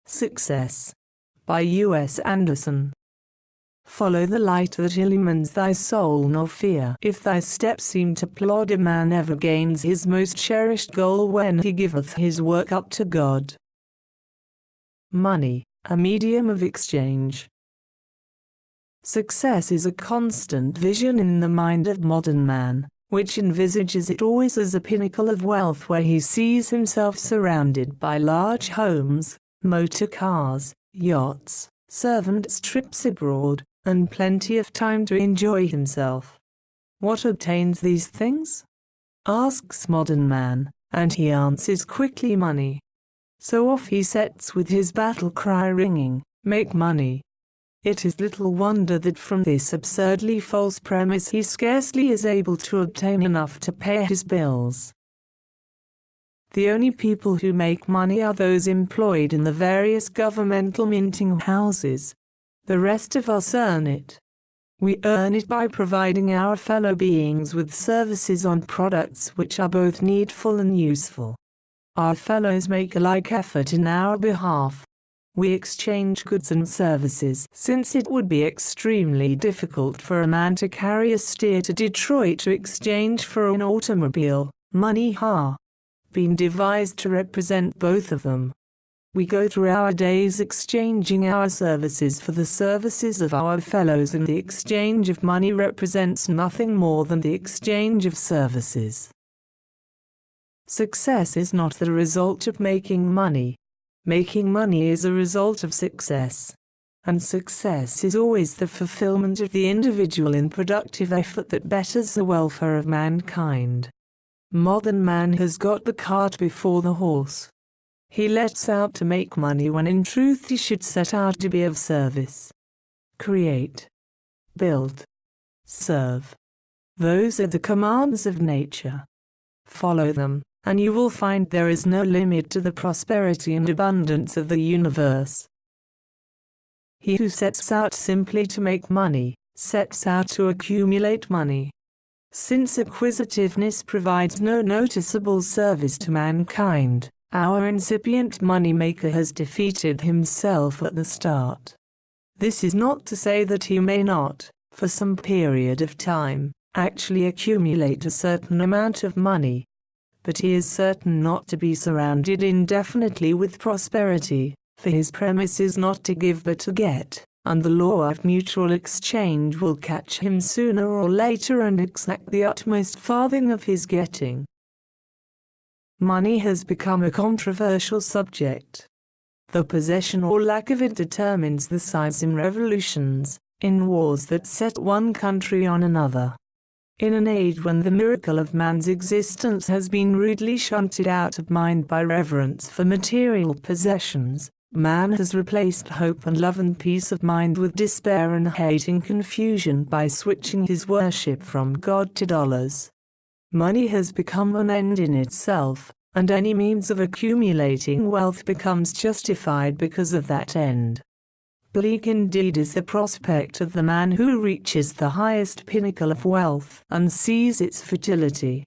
Success by US Andersen. Follow the light that illumines thy soul, nor fear if thy steps seem to plod. A man ever gains his most cherished goal when he giveth his work up to God. Money, a medium of exchange. Success is a constant vision in the mind of modern man, which envisages it always as a pinnacle of wealth where he sees himself surrounded by large homes, motor cars, yachts, servants, trips abroad, and plenty of time to enjoy himself. What obtains these things? Asks modern man, and he answers quickly: money. So off he sets with his battle cry ringing, "Make money." It is little wonder that from this absurdly false premise he scarcely is able to obtain enough to pay his bills. The only people who make money are those employed in the various governmental minting houses. The rest of us earn it. We earn it by providing our fellow beings with services on products which are both needful and useful. Our fellows make a like effort in our behalf. We exchange goods and services, since it would be extremely difficult for a man to carry a steer to Detroit to exchange for an automobile. Money has been devised to represent both of them. We go through our days exchanging our services for the services of our fellows, and the exchange of money represents nothing more than the exchange of services. Success is not the result of making money. Making money is a result of success. And success is always the fulfillment of the individual in productive effort that betters the welfare of mankind. Modern man has got the cart before the horse. He lets out to make money when in truth he should set out to be of service. Create, build, serve. Those are the commands of nature. Follow them, and you will find there is no limit to the prosperity and abundance of the universe. He who sets out simply to make money, sets out to accumulate money. Since acquisitiveness provides no noticeable service to mankind, our incipient money-maker has defeated himself at the start. This is not to say that he may not, for some period of time, actually accumulate a certain amount of money. But he is certain not to be surrounded indefinitely with prosperity, for his premise is not to give but to get, and the law of mutual exchange will catch him sooner or later and exact the utmost farthing of his getting. Money has become a controversial subject. The possession or lack of it determines the size in revolutions, in wars that set one country on another. In an age when the miracle of man's existence has been rudely shunted out of mind by reverence for material possessions, man has replaced hope and love and peace of mind with despair and hate and confusion by switching his worship from God to dollars. Money has become an end in itself, and any means of accumulating wealth becomes justified because of that end. Bleak indeed is the prospect of the man who reaches the highest pinnacle of wealth and sees its futility.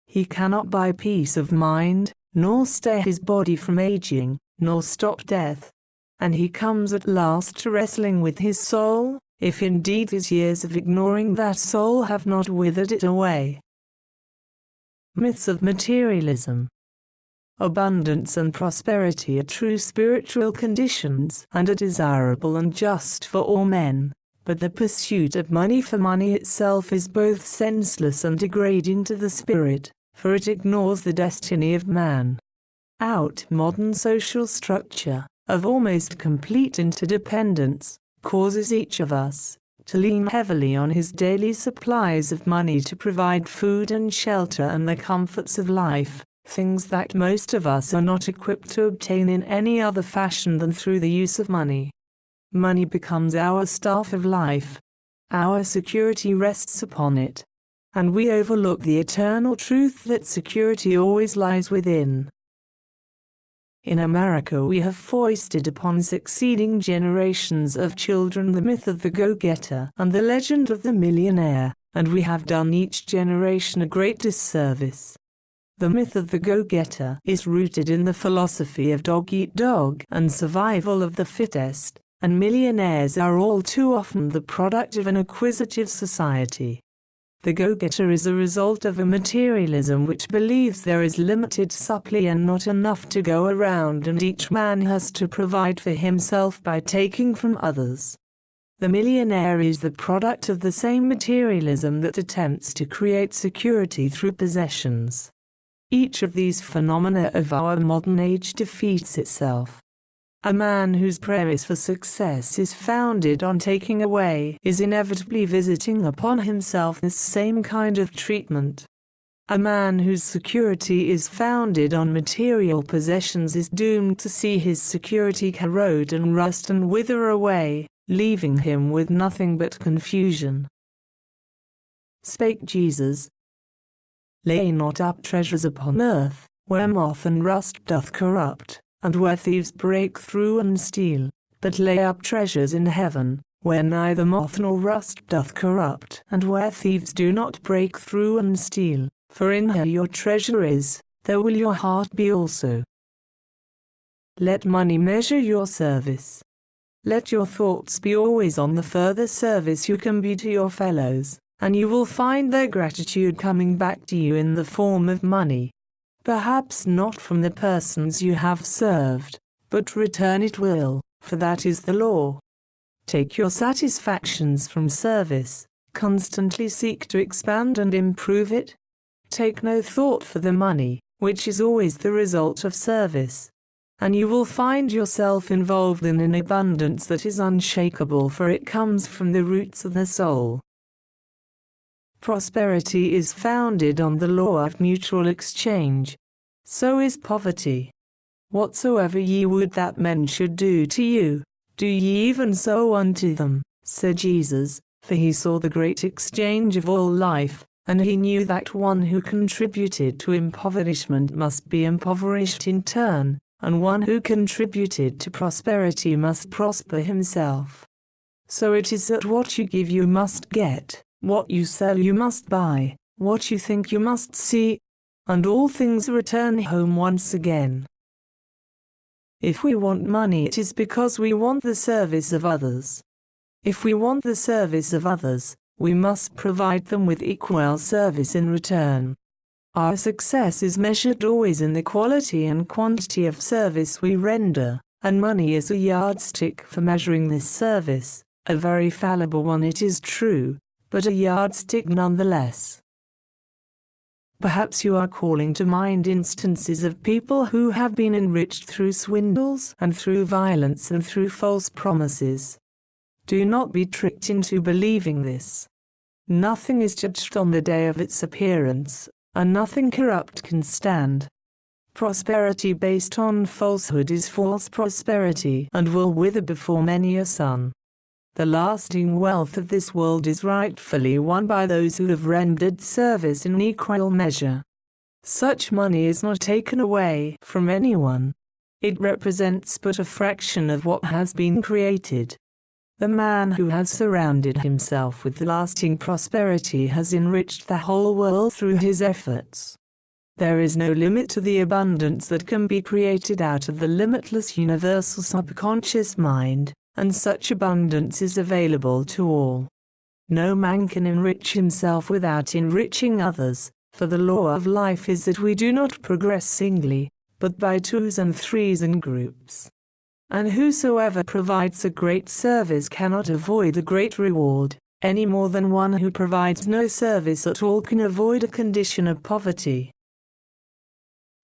He cannot buy peace of mind, nor stay his body from aging, nor stop death. And he comes at last to wrestling with his soul, if indeed his years of ignoring that soul have not withered it away. Myths of materialism. Abundance and prosperity are true spiritual conditions and are desirable and just for all men, but the pursuit of money for money itself is both senseless and degrading to the spirit, for it ignores the destiny of man. Modern social structure, of almost complete interdependence, causes each of us to lean heavily on his daily supplies of money to provide food and shelter and the comforts of life, things that most of us are not equipped to obtain in any other fashion than through the use of money. Money becomes our staff of life. Our security rests upon it. And we overlook the eternal truth that security always lies within. In America we have foisted upon succeeding generations of children the myth of the go-getter and the legend of the millionaire, and we have done each generation a great disservice. The myth of the go-getter is rooted in the philosophy of dog-eat-dog and survival of the fittest, and millionaires are all too often the product of an acquisitive society. The go-getter is a result of a materialism which believes there is limited supply and not enough to go around, and each man has to provide for himself by taking from others. The millionaire is the product of the same materialism that attempts to create security through possessions. Each of these phenomena of our modern age defeats itself. A man whose premise for success is founded on taking away is inevitably visiting upon himself this same kind of treatment. A man whose security is founded on material possessions is doomed to see his security corrode and rust and wither away, leaving him with nothing but confusion. Spake Jesus, Lay not up treasures upon earth, where moth and rust doth corrupt, and where thieves break through and steal, but lay up treasures in heaven, where neither moth nor rust doth corrupt, and where thieves do not break through and steal, for in her your treasure is, there will your heart be also. Let money measure your service. Let your thoughts be always on the further service you can be to your fellows, and you will find their gratitude coming back to you in the form of money. Perhaps not from the persons you have served, but return it will, for that is the law. Take your satisfactions from service, constantly seek to expand and improve it. Take no thought for the money, which is always the result of service, and you will find yourself involved in an abundance that is unshakable, for it comes from the roots of the soul. Prosperity is founded on the law of mutual exchange. So is poverty. Whatsoever ye would that men should do to you, do ye even so unto them, said Jesus, for he saw the great exchange of all life, and he knew that one who contributed to impoverishment must be impoverished in turn, and one who contributed to prosperity must prosper himself. So it is that what you give you must get, what you sell you must buy, what you think you must see, and all things return home once again. If we want money, it is because we want the service of others. If we want the service of others, we must provide them with equal service in return. Our success is measured always in the quality and quantity of service we render, and money is a yardstick for measuring this service, a very fallible one it is true, but a yardstick nonetheless. Perhaps you are calling to mind instances of people who have been enriched through swindles and through violence and through false promises. Do not be tricked into believing this. Nothing is judged on the day of its appearance, and nothing corrupt can stand. Prosperity based on falsehood is false prosperity and will wither before many a sun. The lasting wealth of this world is rightfully won by those who have rendered service in equal measure. Such money is not taken away from anyone. It represents but a fraction of what has been created. The man who has surrounded himself with lasting prosperity has enriched the whole world through his efforts. There is no limit to the abundance that can be created out of the limitless universal subconscious mind, and such abundance is available to all. No man can enrich himself without enriching others, for the law of life is that we do not progress singly, but by twos and threes and groups. And whosoever provides a great service cannot avoid a great reward, any more than one who provides no service at all can avoid a condition of poverty.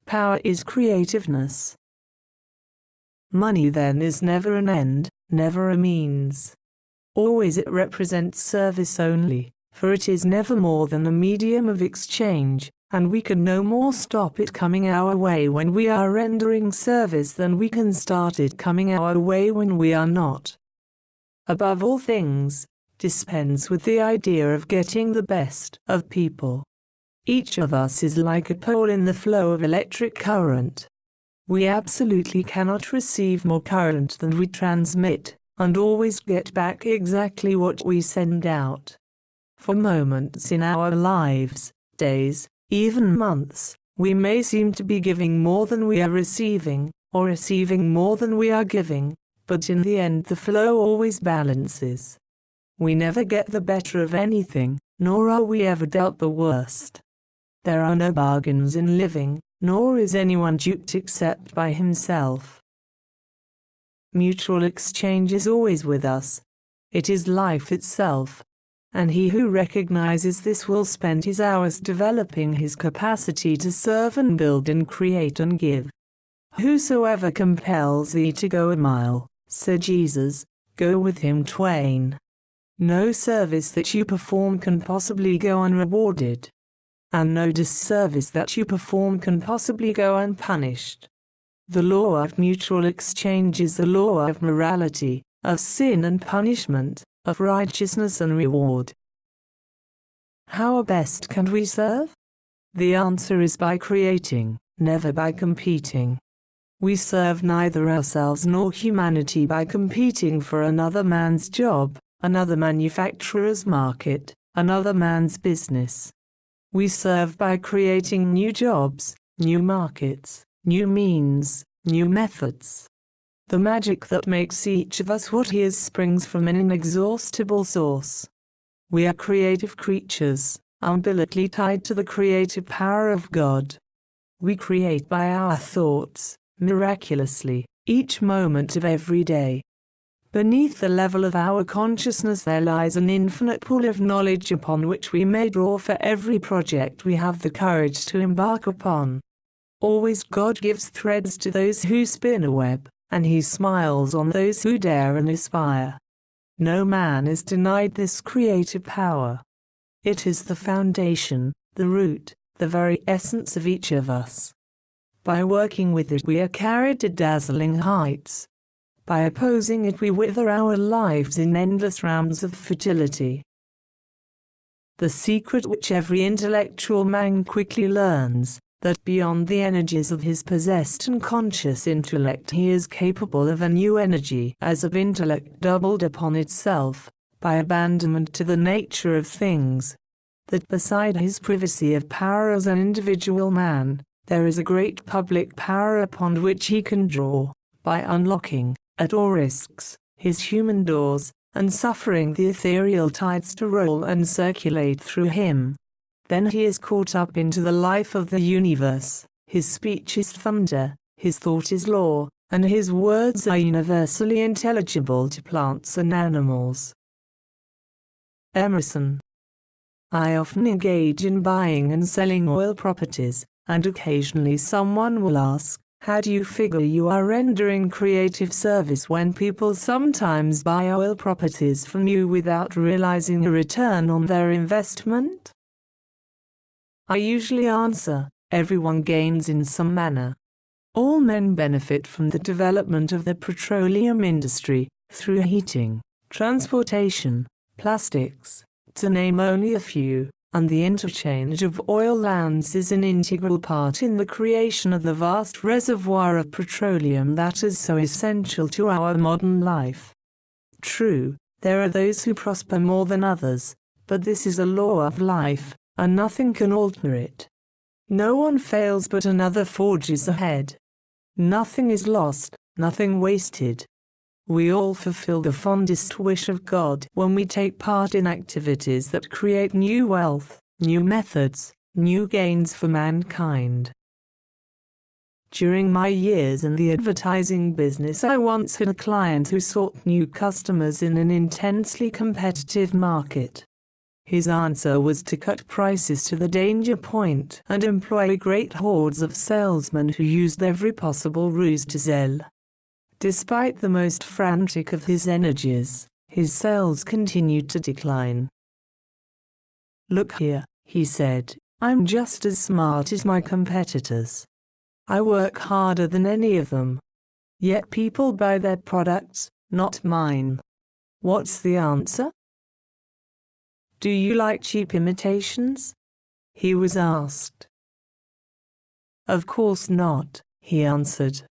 Power is creativeness. Money then is never an end, never a means. Always it represents service only, for it is never more than a medium of exchange, and we can no more stop it coming our way when we are rendering service than we can start it coming our way when we are not. Above all things, dispense with the idea of getting the best of people. Each of us is like a pole in the flow of electric current. We absolutely cannot receive more current than we transmit, and always get back exactly what we send out. For moments in our lives, days, even months, We may seem to be giving more than we are receiving, or receiving more than we are giving, but in the end the flow always balances. We never get the better of anything, nor are we ever dealt the worst. There are no bargains in living, nor is anyone duped except by himself. Mutual exchange is always with us. It is life itself. And he who recognizes this will spend his hours developing his capacity to serve and build and create and give. Whosoever compels thee to go a mile, said Jesus, go with him twain. No service that you perform can possibly go unrewarded. And no disservice that you perform can possibly go unpunished. The law of mutual exchange is the law of morality, of sin and punishment, of righteousness and reward. How best can we serve? The answer is by creating, never by competing. We serve neither ourselves nor humanity by competing for another man's job, another manufacturer's market, another man's business. We serve by creating new jobs, new markets, new means, new methods. The magic that makes each of us what he is springs from an inexhaustible source. We are creative creatures, umbilically tied to the creative power of God. We create by our thoughts, miraculously, each moment of every day. Beneath the level of our consciousness there lies an infinite pool of knowledge upon which we may draw for every project we have the courage to embark upon. Always God gives threads to those who spin a web, and he smiles on those who dare and aspire. No man is denied this creative power. It is the foundation, the root, the very essence of each of us. By working with it we are carried to dazzling heights. By opposing it we wither our lives in endless rounds of futility. The secret which every intellectual man quickly learns, that beyond the energies of his possessed and conscious intellect he is capable of a new energy as of intellect doubled upon itself, by abandonment to the nature of things. That beside his privacy of power as an individual man, there is a great public power upon which he can draw, by unlocking, at all risks, his human doors, and suffering the ethereal tides to roll and circulate through him. Then he is caught up into the life of the universe, his speech is thunder, his thought is law, and his words are universally intelligible to plants and animals. Emerson. I often engage in buying and selling oil properties, and occasionally someone will ask, how do you figure you are rendering creative service when people sometimes buy oil properties from you without realizing a return on their investment? I usually answer, everyone gains in some manner. All men benefit from the development of the petroleum industry, through heating, transportation, plastics, to name only a few, and the interchange of oil lands is an integral part in the creation of the vast reservoir of petroleum that is so essential to our modern life. True, there are those who prosper more than others, but this is a law of life, and nothing can alter it. No one fails but another forges ahead. Nothing is lost, nothing wasted. We all fulfill the fondest wish of God when we take part in activities that create new wealth, new methods, new gains for mankind. During my years in the advertising business, I once had a client who sought new customers in an intensely competitive market. His answer was to cut prices to the danger point and employ great hordes of salesmen who used every possible ruse to sell. Despite the most frantic of his energies, his sales continued to decline. Look here, he said, I'm just as smart as my competitors. I work harder than any of them. Yet people buy their products, not mine. What's the answer? Do you like cheap imitations? He was asked. Of course not, he answered.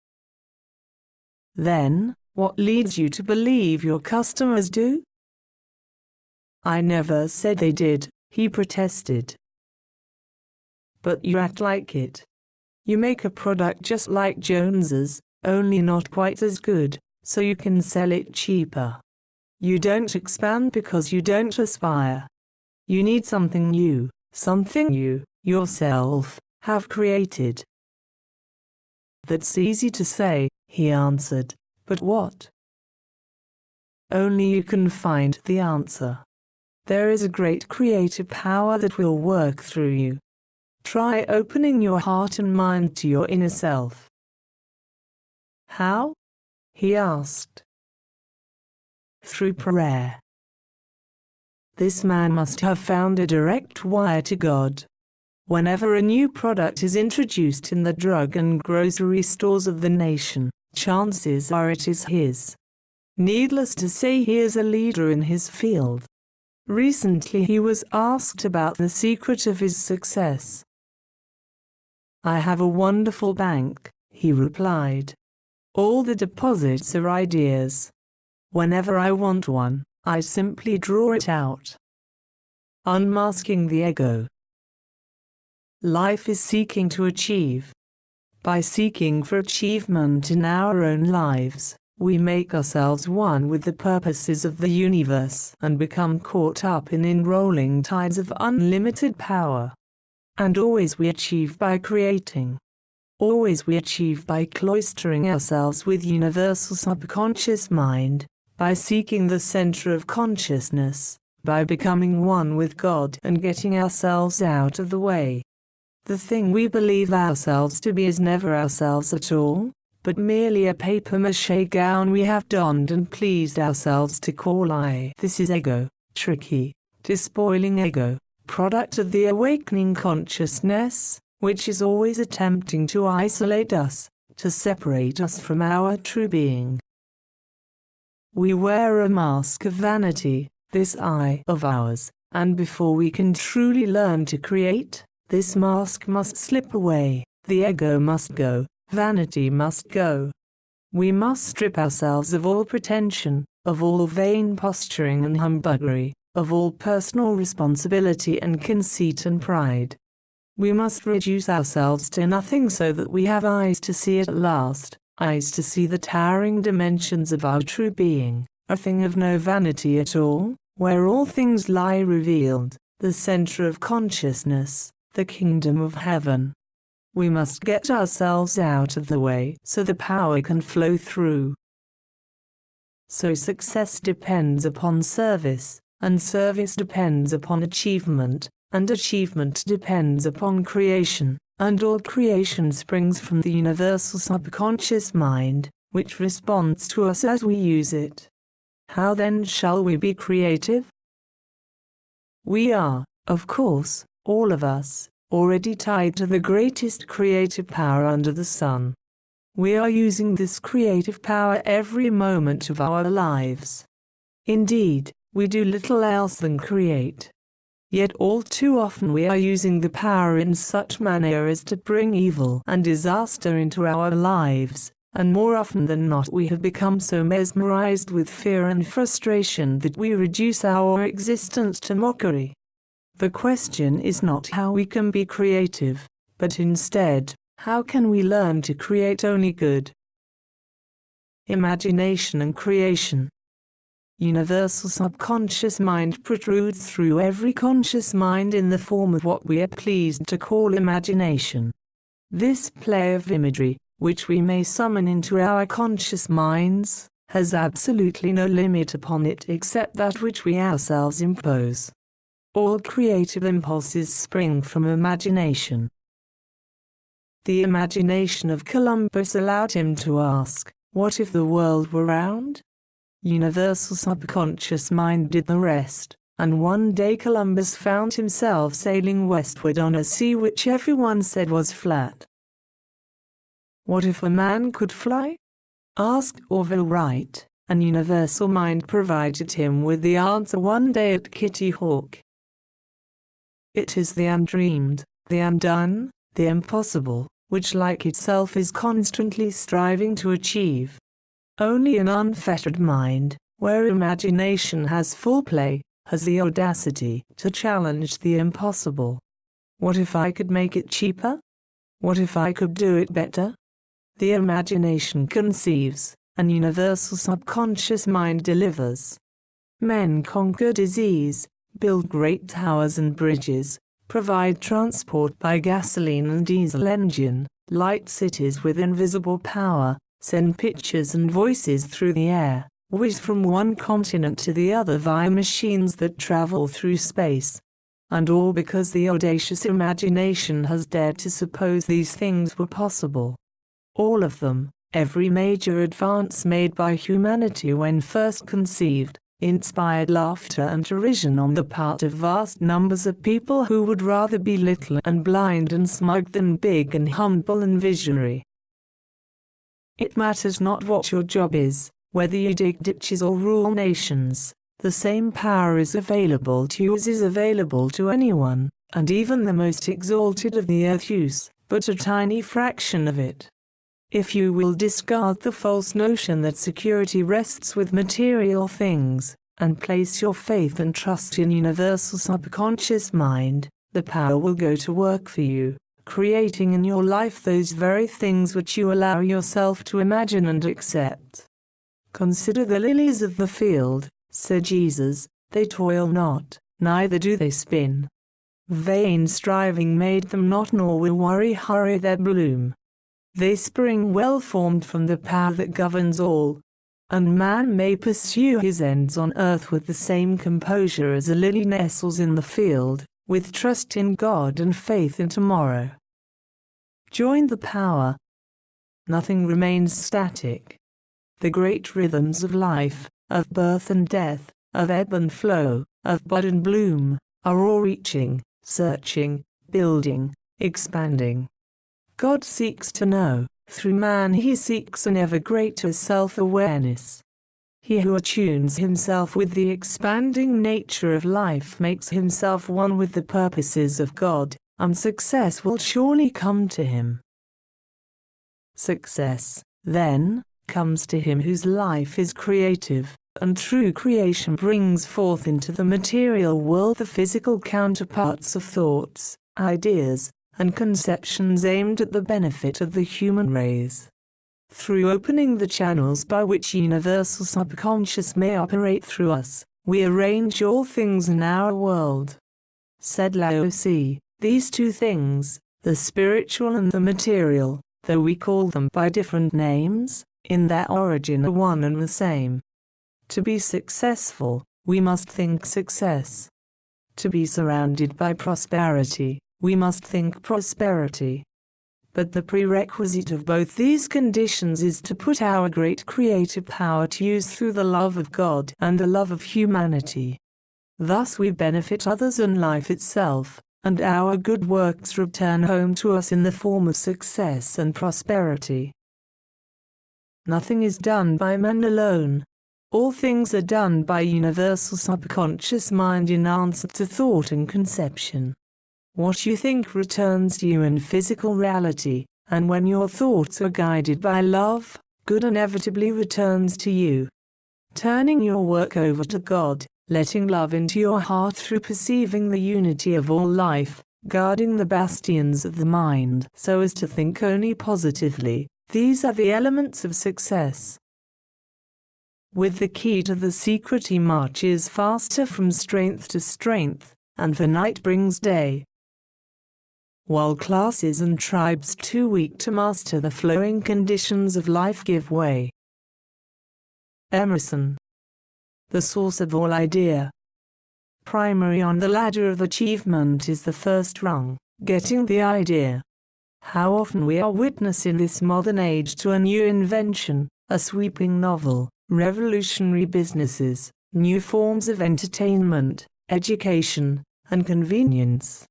Then, what leads you to believe your customers do? I never said they did, he protested. But you act like it, You make a product just like Jones's, only not quite as good, so you can sell it cheaper. You don't expand because you don't aspire. You need something new, something you, yourself, have created. That's easy to say, he answered, but what? Only you can find the answer. There is a great creative power that will work through you. Try opening your heart and mind to your inner self. How? He asked. Through prayer. This man must have found a direct wire to God. Whenever a new product is introduced in the drug and grocery stores of the nation, chances are it is his. Needless to say, he is a leader in his field. Recently he was asked about the secret of his success. I have a wonderful bank, he replied. All the deposits are ideas. Whenever I want one, I simply draw it out. Unmasking the ego. Life is seeking to achieve. By seeking for achievement in our own lives, we make ourselves one with the purposes of the universe and become caught up in enrolling tides of unlimited power. And always we achieve by creating. Always we achieve by cloistering ourselves with universal subconscious mind, by seeking the center of consciousness, by becoming one with God and getting ourselves out of the way. The thing we believe ourselves to be is never ourselves at all, but merely a papier-mâché gown we have donned and pleased ourselves to call I. This is ego, tricky, despoiling ego, product of the awakening consciousness, which is always attempting to isolate us, to separate us from our true being. We wear a mask of vanity, this I of ours, and before we can truly learn to create, this mask must slip away, the ego must go, vanity must go. We must strip ourselves of all pretension, of all vain posturing and humbuggery, of all personal responsibility and conceit and pride. We must reduce ourselves to nothing so that we have eyes to see at last, eyes to see the towering dimensions of our true being, a thing of no vanity at all, where all things lie revealed, the center of consciousness, the kingdom of heaven. We must get ourselves out of the way so the power can flow through. So success depends upon service, and service depends upon achievement, and achievement depends upon creation, and all creation springs from the universal subconscious mind, which responds to us as we use it. How then shall we be creative? We are, of course, all of us, already tied to the greatest creative power under the sun. We are using this creative power every moment of our lives. Indeed, we do little else than create. Yet all too often we are using the power in such manner as to bring evil and disaster into our lives, and more often than not we have become so mesmerized with fear and frustration that we reduce our existence to mockery. The question is not how we can be creative, but instead, how can we learn to create only good? Imagination and creation. Universal subconscious mind protrudes through every conscious mind in the form of what we are pleased to call imagination. This play of imagery, which we may summon into our conscious minds, has absolutely no limit upon it except that which we ourselves impose. All creative impulses spring from imagination. The imagination of Columbus allowed him to ask, what if the world were round? Universal subconscious mind did the rest, and one day Columbus found himself sailing westward on a sea which everyone said was flat. What if a man could fly? Asked Orville Wright, and universal mind provided him with the answer one day at Kitty Hawk. It is the undreamed, the undone, the impossible, which like itself is constantly striving to achieve. Only an unfettered mind, where imagination has full play, has the audacity to challenge the impossible. What if I could make it cheaper? What if I could do it better? The imagination conceives, and universal subconscious mind delivers. Men conquer disease, build great towers and bridges, provide transport by gasoline and diesel engine, light cities with invisible power, send pictures and voices through the air, whiz from one continent to the other via machines that travel through space. And all because the audacious imagination has dared to suppose these things were possible. All of them, every major advance made by humanity when first conceived, inspired laughter and derision on the part of vast numbers of people who would rather be little and blind and smug than big and humble and visionary. It matters not what your job is, whether you dig ditches or rule nations, the same power is available to you as is available to anyone, and even the most exalted of the earth use but a tiny fraction of it. If you will discard the false notion that security rests with material things, and place your faith and trust in universal subconscious mind, the power will go to work for you, creating in your life those very things which you allow yourself to imagine and accept. Consider the lilies of the field, said Jesus, they toil not, neither do they spin. Vain striving made them not, nor will worry hurry their bloom. They spring well formed from the power that governs all, and man may pursue his ends on earth with the same composure as a lily nestles in the field, with trust in God and faith in tomorrow. Join the power. Nothing remains static. The great rhythms of life, of birth and death, of ebb and flow, of bud and bloom, are all reaching, searching, building, expanding. God seeks to know, through man he seeks an ever greater self-awareness. He who attunes himself with the expanding nature of life makes himself one with the purposes of God, and success will surely come to him. Success, then, comes to him whose life is creative, and true creation brings forth into the material world the physical counterparts of thoughts, ideas, and conceptions aimed at the benefit of the human race. Through opening the channels by which universal subconscious may operate through us, we arrange all things in our world. Said Lao Tse, these two things, the spiritual and the material, though we call them by different names, in their origin are one and the same. To be successful, we must think success. To be surrounded by prosperity, we must think prosperity. But the prerequisite of both these conditions is to put our great creative power to use through the love of God and the love of humanity. Thus we benefit others and life itself, and our good works return home to us in the form of success and prosperity. Nothing is done by man alone. All things are done by universal subconscious mind in answer to thought and conception. What you think returns to you in physical reality, and when your thoughts are guided by love, good inevitably returns to you. Turning your work over to God, letting love into your heart through perceiving the unity of all life, guarding the bastions of the mind so as to think only positively, these are the elements of success. With the key to the secret he marches faster from strength to strength, and the night brings day. While classes and tribes too weak to master the flowing conditions of life give way. Emerson. The source of all idea. Primary on the ladder of achievement is the first rung, getting the idea. How often we are witness in this modern age to a new invention, a sweeping novel, revolutionary businesses, new forms of entertainment, education, and convenience.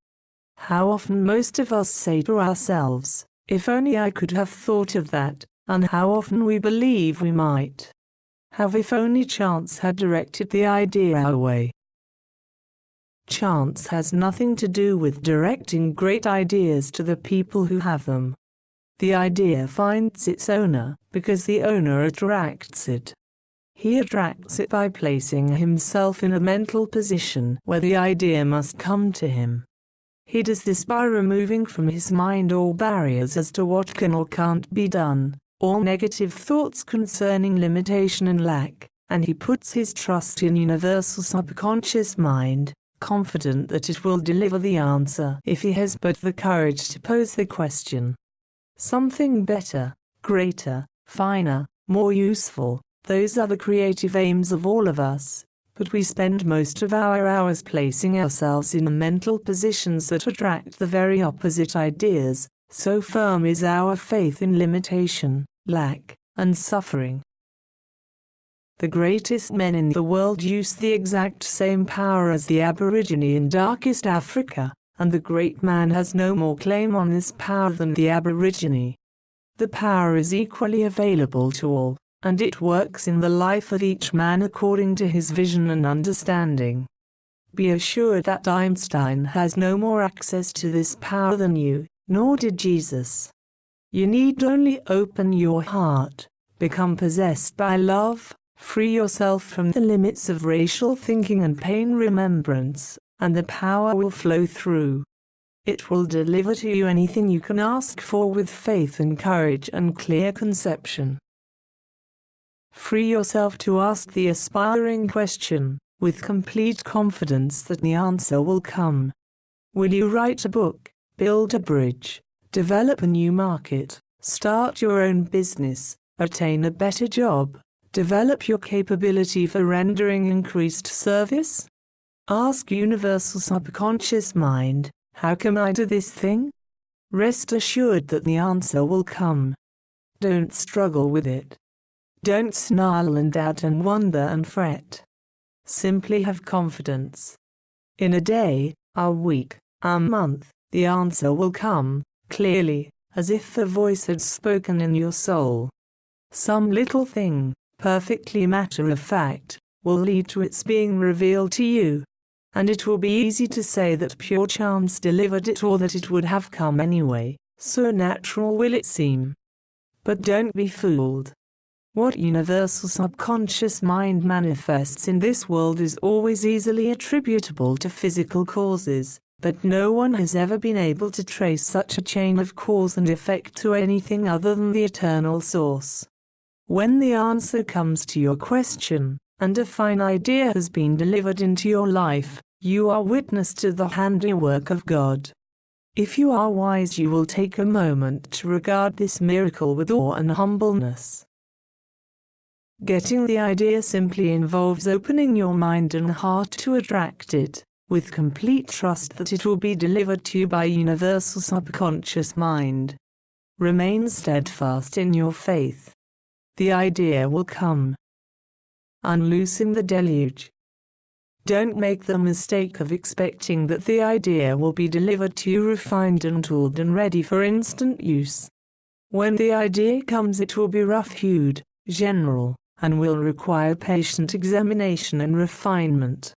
How often most of us say to ourselves, if only I could have thought of that, and how often we believe we might have if only chance had directed the idea our way. Chance has nothing to do with directing great ideas to the people who have them. The idea finds its owner, because the owner attracts it. He attracts it by placing himself in a mental position where the idea must come to him. He does this by removing from his mind all barriers as to what can or can't be done, all negative thoughts concerning limitation and lack, and he puts his trust in universal subconscious mind, confident that it will deliver the answer if he has but the courage to pose the question. Something better, greater, finer, more useful, those are the creative aims of all of us, but we spend most of our hours placing ourselves in mental positions that attract the very opposite ideas, so firm is our faith in limitation, lack, and suffering. The greatest men in the world use the exact same power as the Aborigine in darkest Africa, and the great man has no more claim on this power than the Aborigine. The power is equally available to all, and it works in the life of each man according to his vision and understanding. Be assured that Einstein has no more access to this power than you, nor did Jesus. You need only open your heart, become possessed by love, free yourself from the limits of racial thinking and pain remembrance, and the power will flow through. It will deliver to you anything you can ask for with faith and courage and clear conception. Free yourself to ask the aspiring question, with complete confidence that the answer will come. Will you write a book, build a bridge, develop a new market, start your own business, attain a better job, develop your capability for rendering increased service? Ask universal subconscious mind, how can I do this thing? Rest assured that the answer will come. Don't struggle with it. Don't snarl and doubt and wonder and fret. Simply have confidence. In a day, a week, a month, the answer will come, clearly, as if the voice had spoken in your soul. Some little thing, perfectly matter of fact, will lead to its being revealed to you. And it will be easy to say that pure chance delivered it or that it would have come anyway, so natural will it seem. But don't be fooled. What universal subconscious mind manifests in this world is always easily attributable to physical causes, but no one has ever been able to trace such a chain of cause and effect to anything other than the eternal source. When the answer comes to your question, and a fine idea has been delivered into your life, you are witness to the handiwork of God. If you are wise, you will take a moment to regard this miracle with awe and humbleness. Getting the idea simply involves opening your mind and heart to attract it, with complete trust that it will be delivered to you by universal subconscious mind. Remain steadfast in your faith. The idea will come. Unloosing the deluge. Don't make the mistake of expecting that the idea will be delivered to you refined and tooled and ready for instant use. When the idea comes, it will be rough-hewed, general, and will require patient examination and refinement.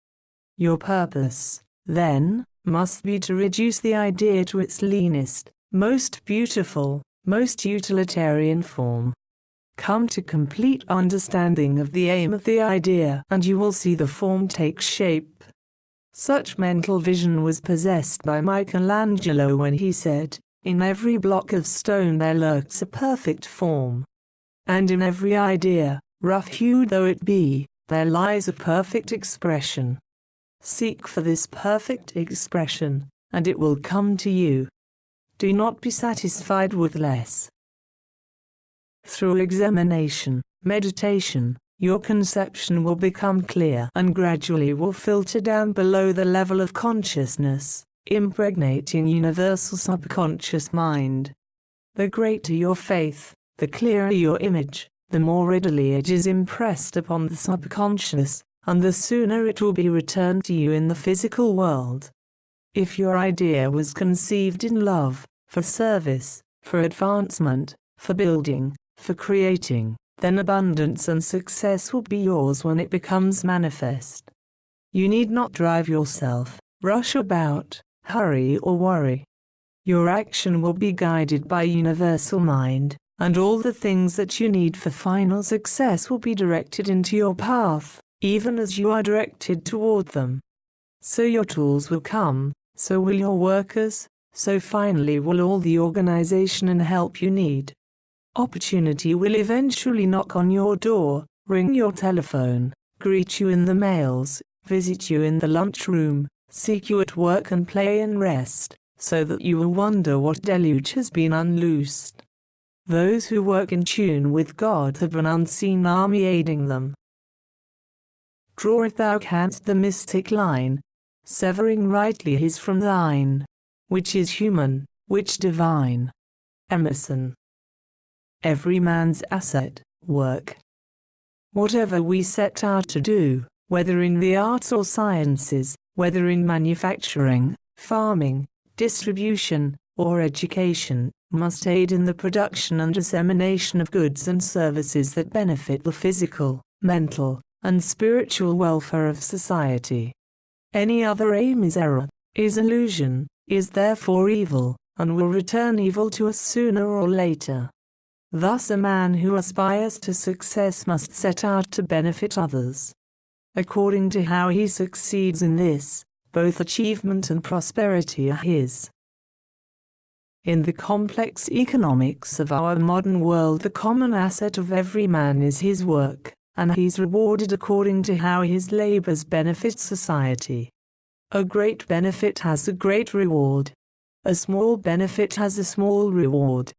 Your purpose, then, must be to reduce the idea to its leanest, most beautiful, most utilitarian form. Come to complete understanding of the aim of the idea, and you will see the form take shape. Such mental vision was possessed by Michelangelo when he said, "In every block of stone there lurks a perfect form. And in every idea, rough-hewed though it be, there lies a perfect expression. Seek for this perfect expression, and it will come to you. Do not be satisfied with less." Through examination, meditation, your conception will become clear and gradually will filter down below the level of consciousness, impregnating universal subconscious mind. The greater your faith, the clearer your image, the more readily it is impressed upon the subconscious, and the sooner it will be returned to you in the physical world. If your idea was conceived in love, for service, for advancement, for building, for creating, then abundance and success will be yours when it becomes manifest. You need not drive yourself, rush about, hurry or worry. Your action will be guided by universal mind, and all the things that you need for final success will be directed into your path, even as you are directed toward them. So your tools will come, so will your workers, so finally will all the organization and help you need. Opportunity will eventually knock on your door, ring your telephone, greet you in the mails, visit you in the lunchroom, seek you at work and play and rest, so that you will wonder what deluge has been unloosed. Those who work in tune with God have an unseen army aiding them. Draw if thou canst the mystic line, severing rightly his from thine, which is human, which divine. Emerson. Every man's asset, work. Whatever we set out to do, whether in the arts or sciences, whether in manufacturing, farming, distribution, or education, must aid in the production and dissemination of goods and services that benefit the physical, mental, and spiritual welfare of society. Any other aim is error, is illusion, is therefore evil, and will return evil to us sooner or later. Thus a man who aspires to success must set out to benefit others. According to how he succeeds in this, both achievement and prosperity are his. In the complex economics of our modern world, the common asset of every man is his work, and he's rewarded according to how his labors benefit society. A great benefit has a great reward. A small benefit has a small reward.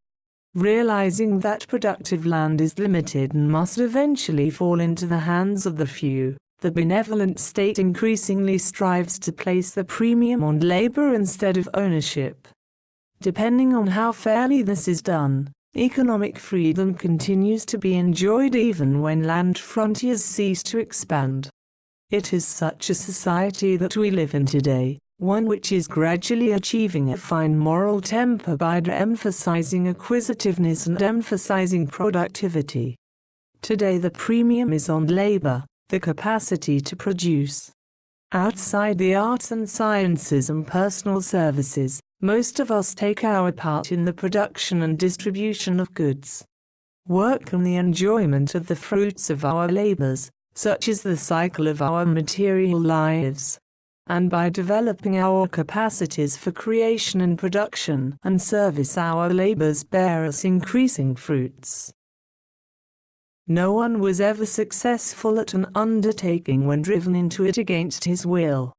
Realizing that productive land is limited and must eventually fall into the hands of the few, the benevolent state increasingly strives to place the premium on labor instead of ownership. Depending on how fairly this is done, economic freedom continues to be enjoyed even when land frontiers cease to expand. It is such a society that we live in today, one which is gradually achieving a fine moral temper by emphasizing acquisitiveness and emphasizing productivity. Today the premium is on labor, the capacity to produce. Outside the arts and sciences and personal services, most of us take our part in the production and distribution of goods. Work and the enjoyment of the fruits of our labors, such is the cycle of our material lives. And by developing our capacities for creation and production and service, our labors bear us increasing fruits. No one was ever successful at an undertaking when driven into it against his will.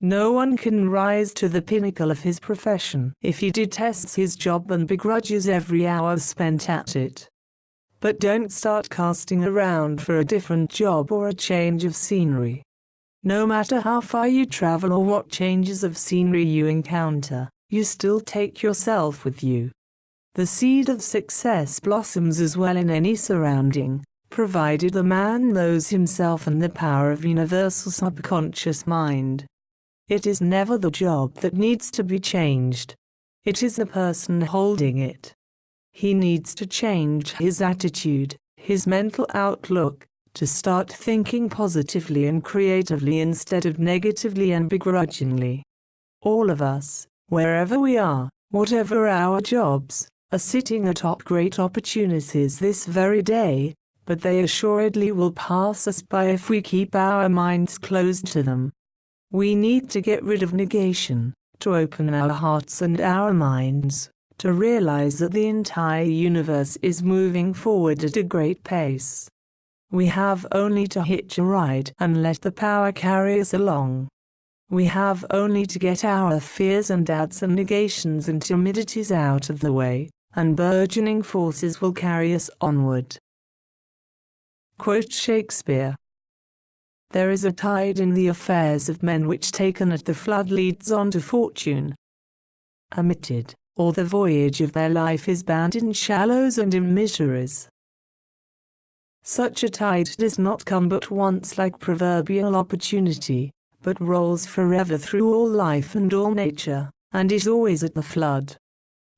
No one can rise to the pinnacle of his profession if he detests his job and begrudges every hour spent at it. But don't start casting around for a different job or a change of scenery. No matter how far you travel or what changes of scenery you encounter, you still take yourself with you. The seed of success blossoms as well in any surrounding, provided the man knows himself and the power of universal subconscious mind. It is never the job that needs to be changed. It is the person holding it. He needs to change his attitude, his mental outlook, to start thinking positively and creatively instead of negatively and begrudgingly. All of us, wherever we are, whatever our jobs, are sitting atop great opportunities this very day, but they assuredly will pass us by if we keep our minds closed to them. We need to get rid of negation, to open our hearts and our minds, to realize that the entire universe is moving forward at a great pace. We have only to hitch a ride and let the power carry us along. We have only to get our fears and doubts and negations and timidities out of the way, and burgeoning forces will carry us onward. Quote Shakespeare. There is a tide in the affairs of men which taken at the flood leads on to fortune. Omitted, or the voyage of their life is bound in shallows and in miseries. Such a tide does not come but once like proverbial opportunity, but rolls forever through all life and all nature, and is always at the flood.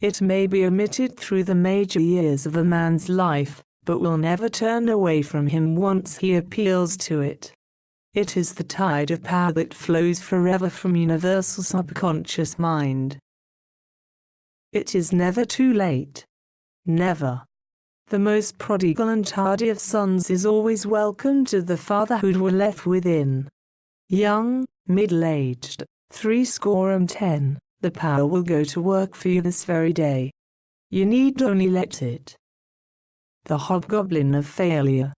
It may be omitted through the major years of a man's life, but will never turn away from him once he appeals to it. It is the tide of power that flows forever from universal subconscious mind. It is never too late. Never. The most prodigal and tardy of sons is always welcome to the fatherhood we're left within. Young, middle-aged, 70, the power will go to work for you this very day. You need only let it. The hobgoblin of failure.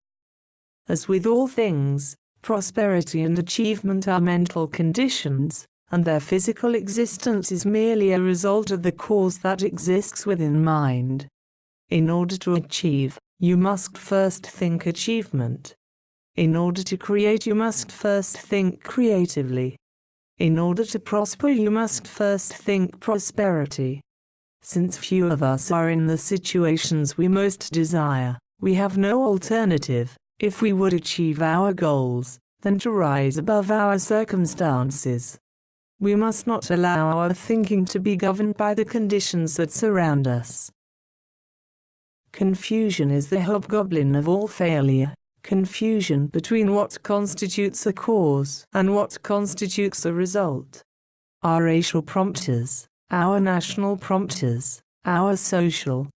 As with all things, prosperity and achievement are mental conditions, and their physical existence is merely a result of the cause that exists within mind. In order to achieve, you must first think achievement. In order to create, you must first think creatively. In order to prosper, you must first think prosperity. Since few of us are in the situations we most desire, we have no alternative, if we would achieve our goals, than to rise above our circumstances. We must not allow our thinking to be governed by the conditions that surround us. Confusion is the hobgoblin of all failure. Confusion between what constitutes a cause and what constitutes a result. Our racial prompters, our national prompters, our social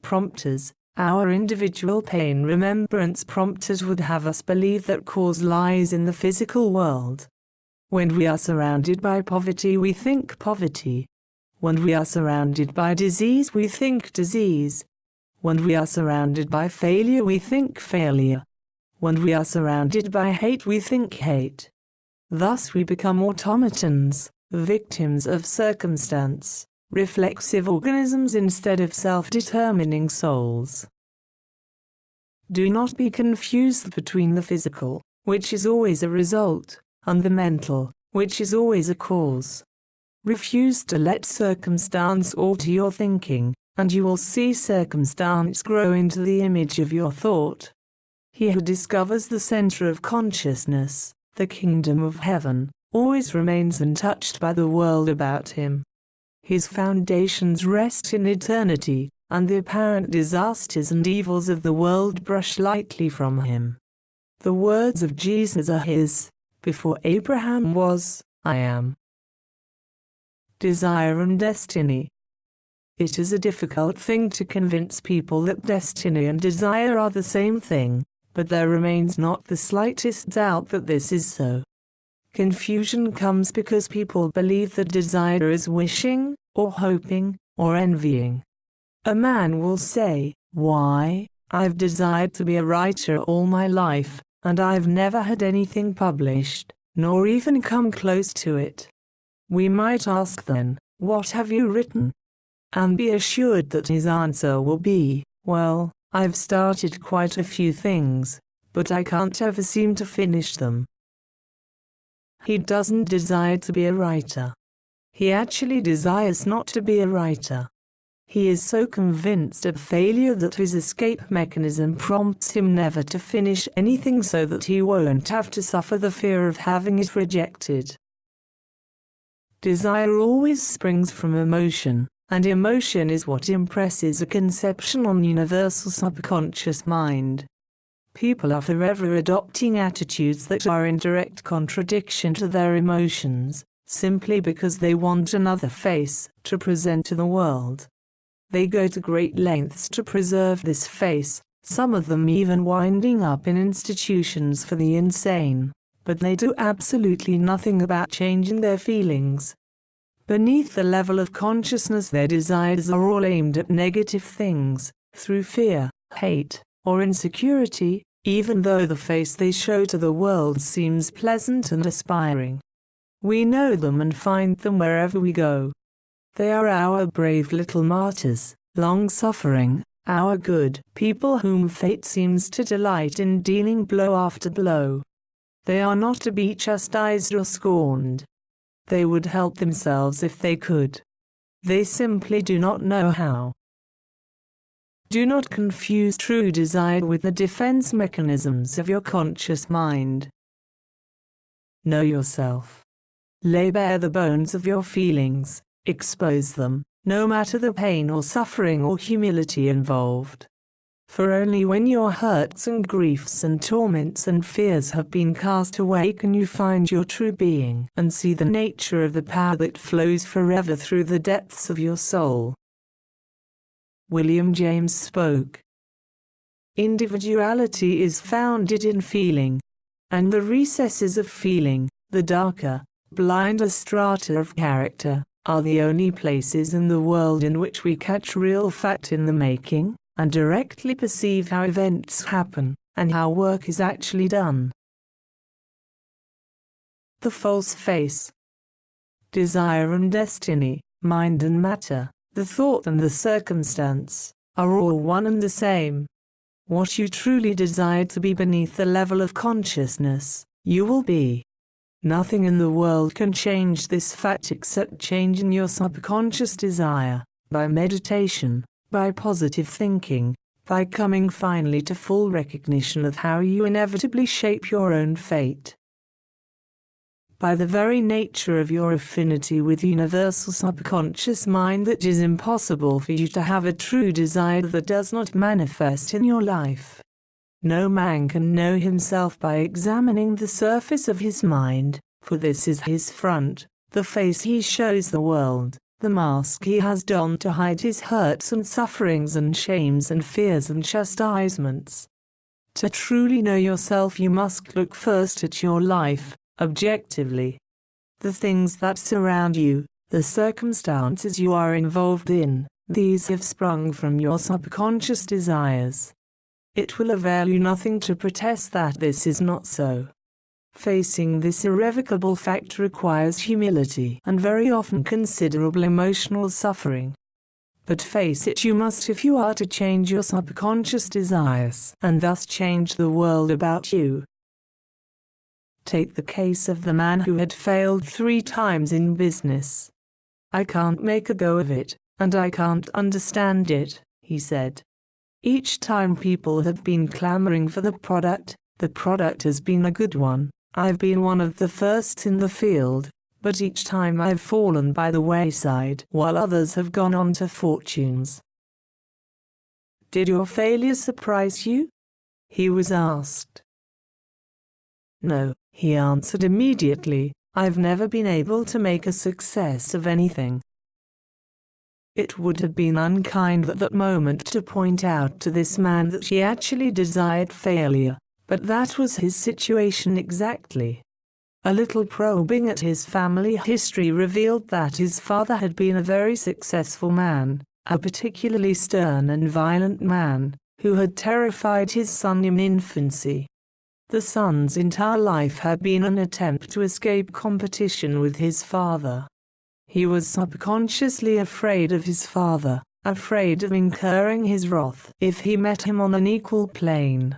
prompters, our individual pain remembrance prompters would have us believe that cause lies in the physical world. When we are surrounded by poverty, we think poverty. When we are surrounded by disease, we think disease. When we are surrounded by failure, we think failure. When we are surrounded by hate, we think hate. Thus we become automatons, victims of circumstance, reflexive organisms instead of self-determining souls. Do not be confused between the physical, which is always a result, and the mental, which is always a cause. Refuse to let circumstance alter your thinking, and you will see circumstance grow into the image of your thought. He who discovers the center of consciousness, the kingdom of heaven, always remains untouched by the world about him. His foundations rest in eternity, and the apparent disasters and evils of the world brush lightly from him. The words of Jesus are his, before Abraham was, I am. Desire and destiny. It is a difficult thing to convince people that destiny and desire are the same thing, but there remains not the slightest doubt that this is so. Confusion comes because people believe that desire is wishing, or hoping, or envying. A man will say, "Why, I've desired to be a writer all my life, and I've never had anything published, nor even come close to it." We might ask then, "What have you written?" And be assured that his answer will be, "Well, I've started quite a few things, but I can't ever seem to finish them." He doesn't desire to be a writer. He actually desires not to be a writer. He is so convinced of failure that his escape mechanism prompts him never to finish anything so that he won't have to suffer the fear of having it rejected. Desire always springs from emotion, and emotion is what impresses a conception on universal subconscious mind. People are forever adopting attitudes that are in direct contradiction to their emotions, simply because they want another face to present to the world. They go to great lengths to preserve this face, some of them even winding up in institutions for the insane, but they do absolutely nothing about changing their feelings. Beneath the level of consciousness, their desires are all aimed at negative things, through fear, hate, or insecurity, even though the face they show to the world seems pleasant and aspiring. We know them and find them wherever we go. They are our brave little martyrs, long-suffering, our good people whom fate seems to delight in dealing blow after blow. They are not to be chastised or scorned. They would help themselves if they could. They simply do not know how. Do not confuse true desire with the defense mechanisms of your conscious mind. Know yourself. Lay bare the bones of your feelings, expose them, no matter the pain or suffering or humility involved. For only when your hurts and griefs and torments and fears have been cast away can you find your true being and see the nature of the power that flows forever through the depths of your soul. William James spoke. Individuality is founded in feeling, and the recesses of feeling, the darker, blinder strata of character, are the only places in the world in which we catch real fact in the making, and directly perceive how events happen, and how work is actually done. The false face. Desire and destiny, mind and matter, the thought and the circumstance, are all one and the same. What you truly desire to be beneath the level of consciousness, you will be. Nothing in the world can change this fact except changing your subconscious desire, by meditation, by positive thinking, by coming finally to full recognition of how you inevitably shape your own fate. By the very nature of your affinity with the universal subconscious mind, that it is impossible for you to have a true desire that does not manifest in your life. No man can know himself by examining the surface of his mind, for this is his front, the face he shows the world, the mask he has donned to hide his hurts and sufferings and shames and fears and chastisements. To truly know yourself, you must look first at your life, objectively. The things that surround you, the circumstances you are involved in, these have sprung from your subconscious desires. It will avail you nothing to protest that this is not so. Facing this irrevocable fact requires humility and very often considerable emotional suffering. But face it you must if you are to change your subconscious desires and thus change the world about you. Take the case of the man who had failed 3 times in business. "I can't make a go of it, and I can't understand it," he said. "Each time people have been clamoring for the product has been a good one. I've been one of the firsts in the field, but each time I've fallen by the wayside while others have gone on to fortunes." "Did your failure surprise you?" he was asked. "No," he answered immediately, "I've never been able to make a success of anything." It would have been unkind at that moment to point out to this man that he actually desired failure, but that was his situation exactly. A little probing at his family history revealed that his father had been a very successful man, a particularly stern and violent man, who had terrified his son in infancy. The son's entire life had been an attempt to escape competition with his father. He was subconsciously afraid of his father, afraid of incurring his wrath if he met him on an equal plane.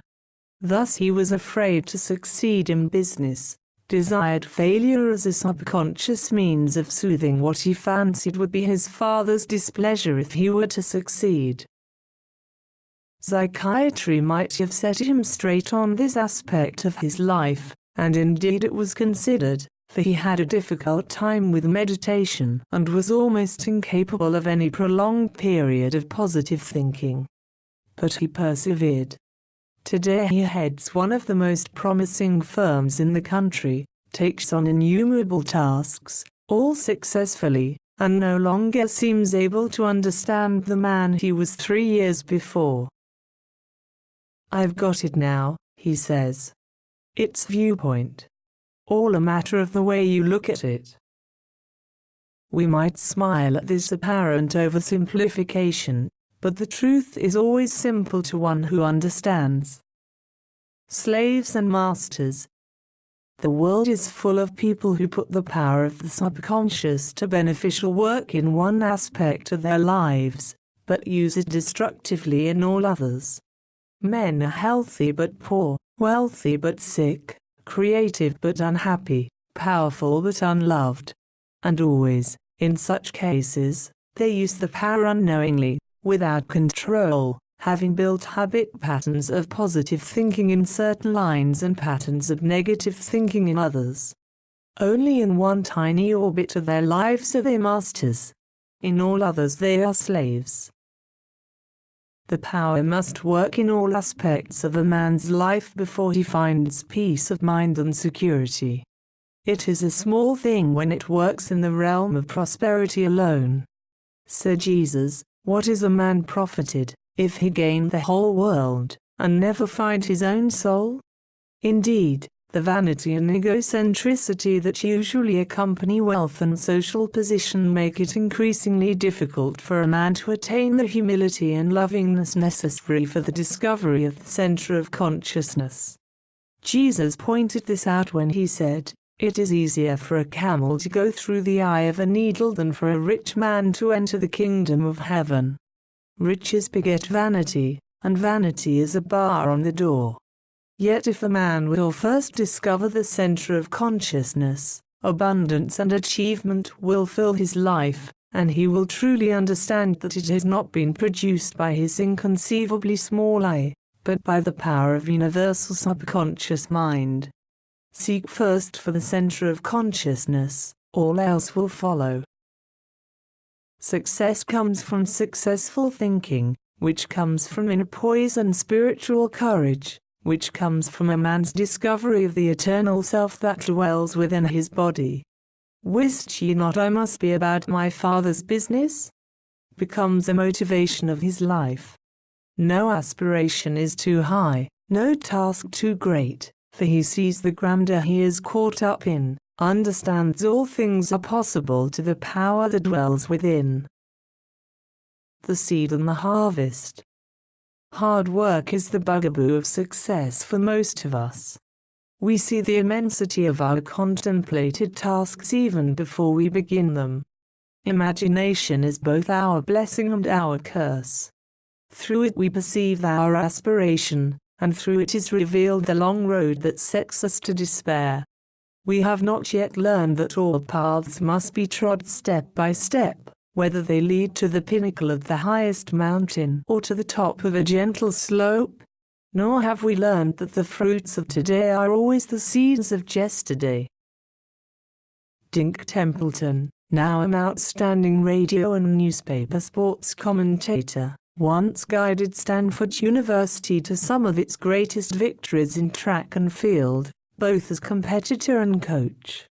Thus he was afraid to succeed in business, desired failure as a subconscious means of soothing what he fancied would be his father's displeasure if he were to succeed. Psychiatry might have set him straight on this aspect of his life, and indeed it was considered, for he had a difficult time with meditation and was almost incapable of any prolonged period of positive thinking. But he persevered. Today he heads one of the most promising firms in the country, takes on innumerable tasks, all successfully, and no longer seems able to understand the man he was 3 years before. "I've got it now," he says. "It's viewpoint. All a matter of the way you look at it." We might smile at this apparent oversimplification, but the truth is always simple to one who understands. Slaves and masters. The world is full of people who put the power of the subconscious to beneficial work in one aspect of their lives, but use it destructively in all others. Men are healthy but poor, wealthy but sick, creative but unhappy, powerful but unloved. And always, in such cases, they use the power unknowingly, without control, having built habit patterns of positive thinking in certain lines and patterns of negative thinking in others. Only in one tiny orbit of their lives are they masters. In all others they are slaves. The power must work in all aspects of a man's life before he finds peace of mind and security. It is a small thing when it works in the realm of prosperity alone. Said Jesus, "What is a man profited, if he gain the whole world, and never find his own soul?" Indeed, The vanity and egocentricity that usually accompany wealth and social position make it increasingly difficult for a man to attain the humility and lovingness necessary for the discovery of the center of consciousness. Jesus pointed this out when he said, "It is easier for a camel to go through the eye of a needle than for a rich man to enter the kingdom of heaven." Riches beget vanity, and vanity is a bar on the door. Yet if a man will first discover the center of consciousness, abundance and achievement will fill his life, and he will truly understand that it has not been produced by his inconceivably small eye, but by the power of universal subconscious mind. Seek first for the center of consciousness, all else will follow. Success comes from successful thinking, which comes from inner poise and spiritual courage, which comes from a man's discovery of the eternal self that dwells within his body. "Wist ye not I must be about my Father's business?" becomes the motivation of his life. No aspiration is too high, no task too great, for he sees the grandeur he is caught up in, understands all things are possible to the power that dwells within. The seed and the harvest. Hard work is the bugaboo of success for most of us. We see the immensity of our contemplated tasks even before we begin them. Imagination is both our blessing and our curse. Through it we perceive our aspiration, and through it is revealed the long road that sets us to despair. We have not yet learned that all paths must be trod step by step, whether they lead to the pinnacle of the highest mountain or to the top of a gentle slope. Nor have we learned that the fruits of today are always the seeds of yesterday. Dink Templeton, now an outstanding radio and newspaper sports commentator, once guided Stanford University to some of its greatest victories in track and field, both as competitor and coach.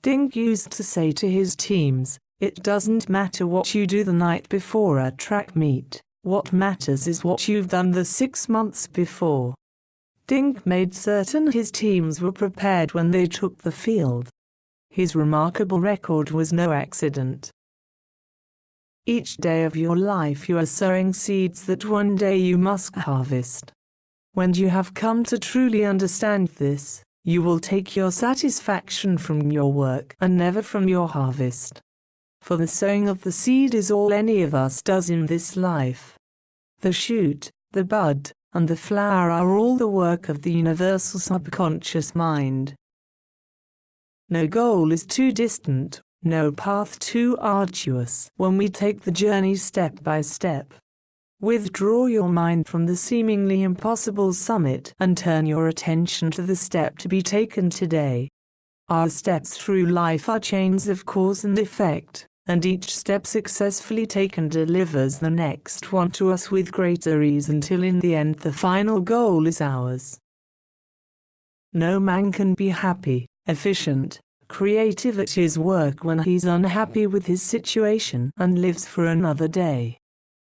Dink used to say to his teams, "It doesn't matter what you do the night before a track meet, what matters is what you've done the 6 months before." Dink made certain his teams were prepared when they took the field. His remarkable record was no accident. Each day of your life you are sowing seeds that one day you must harvest. When you have come to truly understand this, you will take your satisfaction from your work and never from your harvest. For the sowing of the seed is all any of us does in this life. The shoot, the bud, and the flower are all the work of the universal subconscious mind. No goal is too distant, no path too arduous when we take the journey step by step. Withdraw your mind from the seemingly impossible summit and turn your attention to the step to be taken today. Our steps through life are chains of cause and effect, and each step successfully taken delivers the next one to us with greater ease until in the end the final goal is ours. No man can be happy, efficient, creative at his work when he's unhappy with his situation and lives for another day.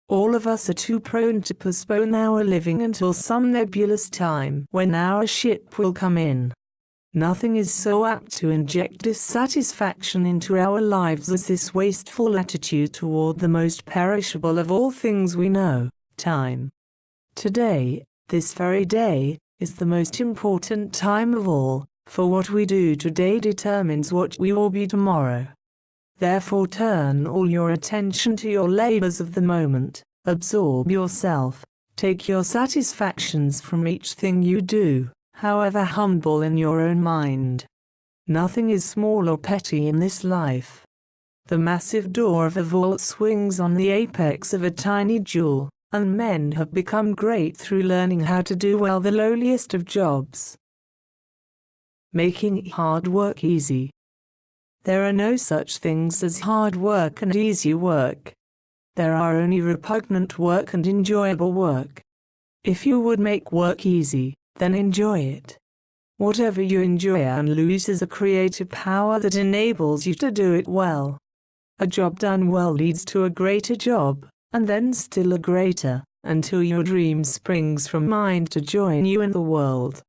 All of us are too prone to postpone our living until some nebulous time when our ship will come in. Nothing is so apt to inject dissatisfaction into our lives as this wasteful attitude toward the most perishable of all things we know, time. Today, this very day, is the most important time of all, for what we do today determines what we will be tomorrow. Therefore turn all your attention to your labors of the moment, absorb yourself, take your satisfactions from each thing you do, however humble in your own mind. Nothing is small or petty in this life. The massive door of a vault swings on the apex of a tiny jewel, and men have become great through learning how to do well the lowliest of jobs. Making hard work easy. There are no such things as hard work and easy work. There are only repugnant work and enjoyable work. If you would make work easy, then enjoy it. Whatever you enjoy and lose is a creative power that enables you to do it well. A job done well leads to a greater job, and then still a greater, until your dream springs from mind to join you in the world.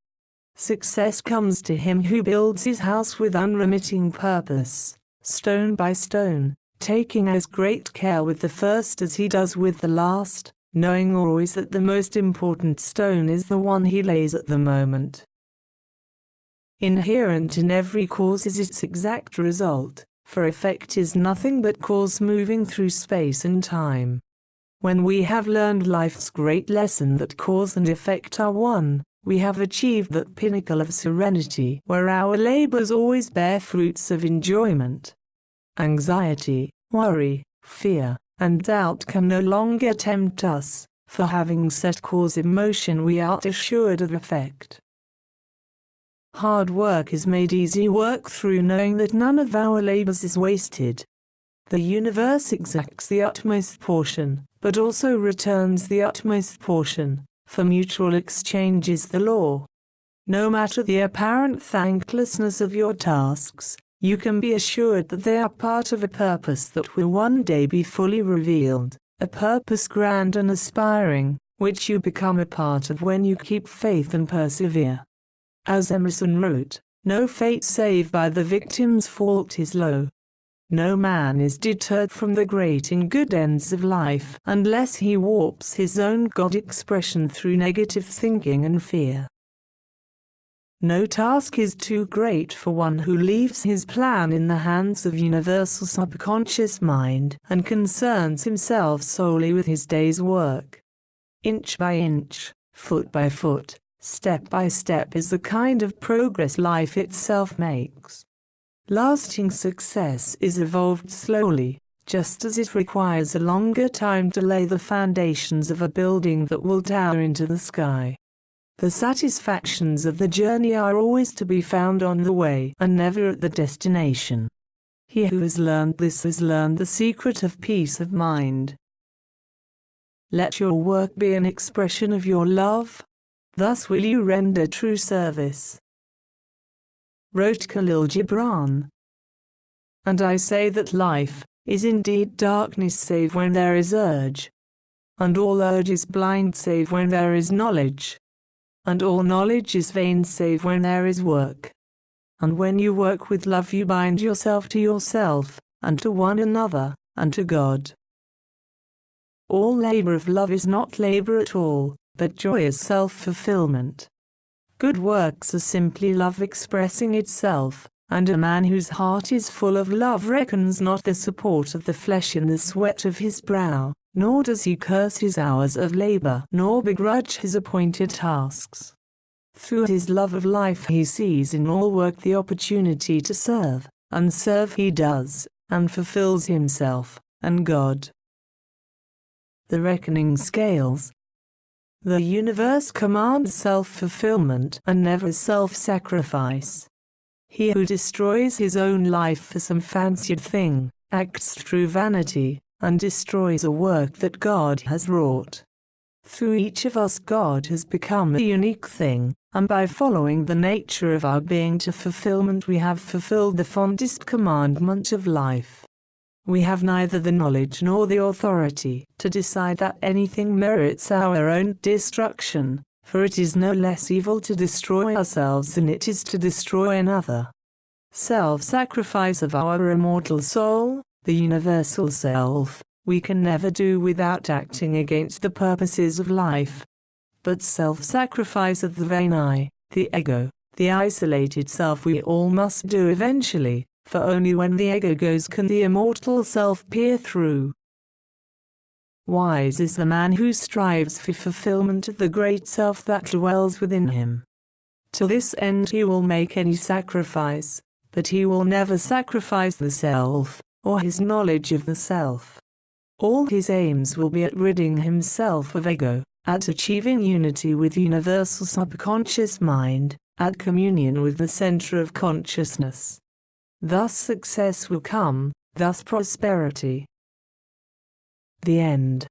Success comes to him who builds his house with unremitting purpose, stone by stone, taking as great care with the first as he does with the last, knowing always that the most important stone is the one he lays at the moment. Inherent in every cause is its exact result, for effect is nothing but cause moving through space and time. When we have learned life's great lesson that cause and effect are one, we have achieved that pinnacle of serenity where our labors always bear fruits of enjoyment. Anxiety, worry, fear, and doubt can no longer tempt us, for having set cause in motion we are assured of effect. Hard work is made easy work through knowing that none of our labors is wasted. The universe exacts the utmost portion, but also returns the utmost portion, for mutual exchange is the law. No matter the apparent thanklessness of your tasks, you can be assured that they are part of a purpose that will one day be fully revealed, a purpose grand and aspiring, which you become a part of when you keep faith and persevere. As Emerson wrote, "No fate save by the victim's fault is low." No man is deterred from the great and good ends of life unless he warps his own God expression through negative thinking and fear. No task is too great for one who leaves his plan in the hands of universal subconscious mind and concerns himself solely with his day's work. Inch by inch, foot by foot, step by step is the kind of progress life itself makes. Lasting success is evolved slowly, just as it requires a longer time to lay the foundations of a building that will tower into the sky. The satisfactions of the journey are always to be found on the way and never at the destination. He who has learned this has learned the secret of peace of mind. Let your work be an expression of your love. Thus will you render true service. Wrote Khalil Gibran. And I say that life is indeed darkness save when there is urge. And all urge is blind save when there is knowledge. And all knowledge is vain save when there is work. And when you work with love you bind yourself to yourself, and to one another, and to God. All labor of love is not labor at all, but joyous self-fulfillment. Good works are simply love expressing itself, and a man whose heart is full of love reckons not the support of the flesh in the sweat of his brow, nor does he curse his hours of labor, nor begrudge his appointed tasks. Through his love of life he sees in all work the opportunity to serve, and serve he does, and fulfills himself, and God. The reckoning scales. The universe commands self-fulfillment and never self-sacrifice. He who destroys his own life for some fancied thing, acts through vanity, and destroys a work that God has wrought. Through each of us God has become a unique thing, and by following the nature of our being to fulfillment we have fulfilled the fondest commandment of life. We have neither the knowledge nor the authority to decide that anything merits our own destruction, for it is no less evil to destroy ourselves than it is to destroy another. Self-sacrifice of our immortal soul, the universal self, we can never do without acting against the purposes of life. But self-sacrifice of the vain I, the ego, the isolated self we all must do eventually, for only when the ego goes can the immortal self peer through. Wise is the man who strives for fulfillment of the great self that dwells within him. To this end he will make any sacrifice, but he will never sacrifice the self, or his knowledge of the self. All his aims will be at ridding himself of ego, at achieving unity with universal subconscious mind, at communion with the center of consciousness. Thus success will come, thus prosperity. The end.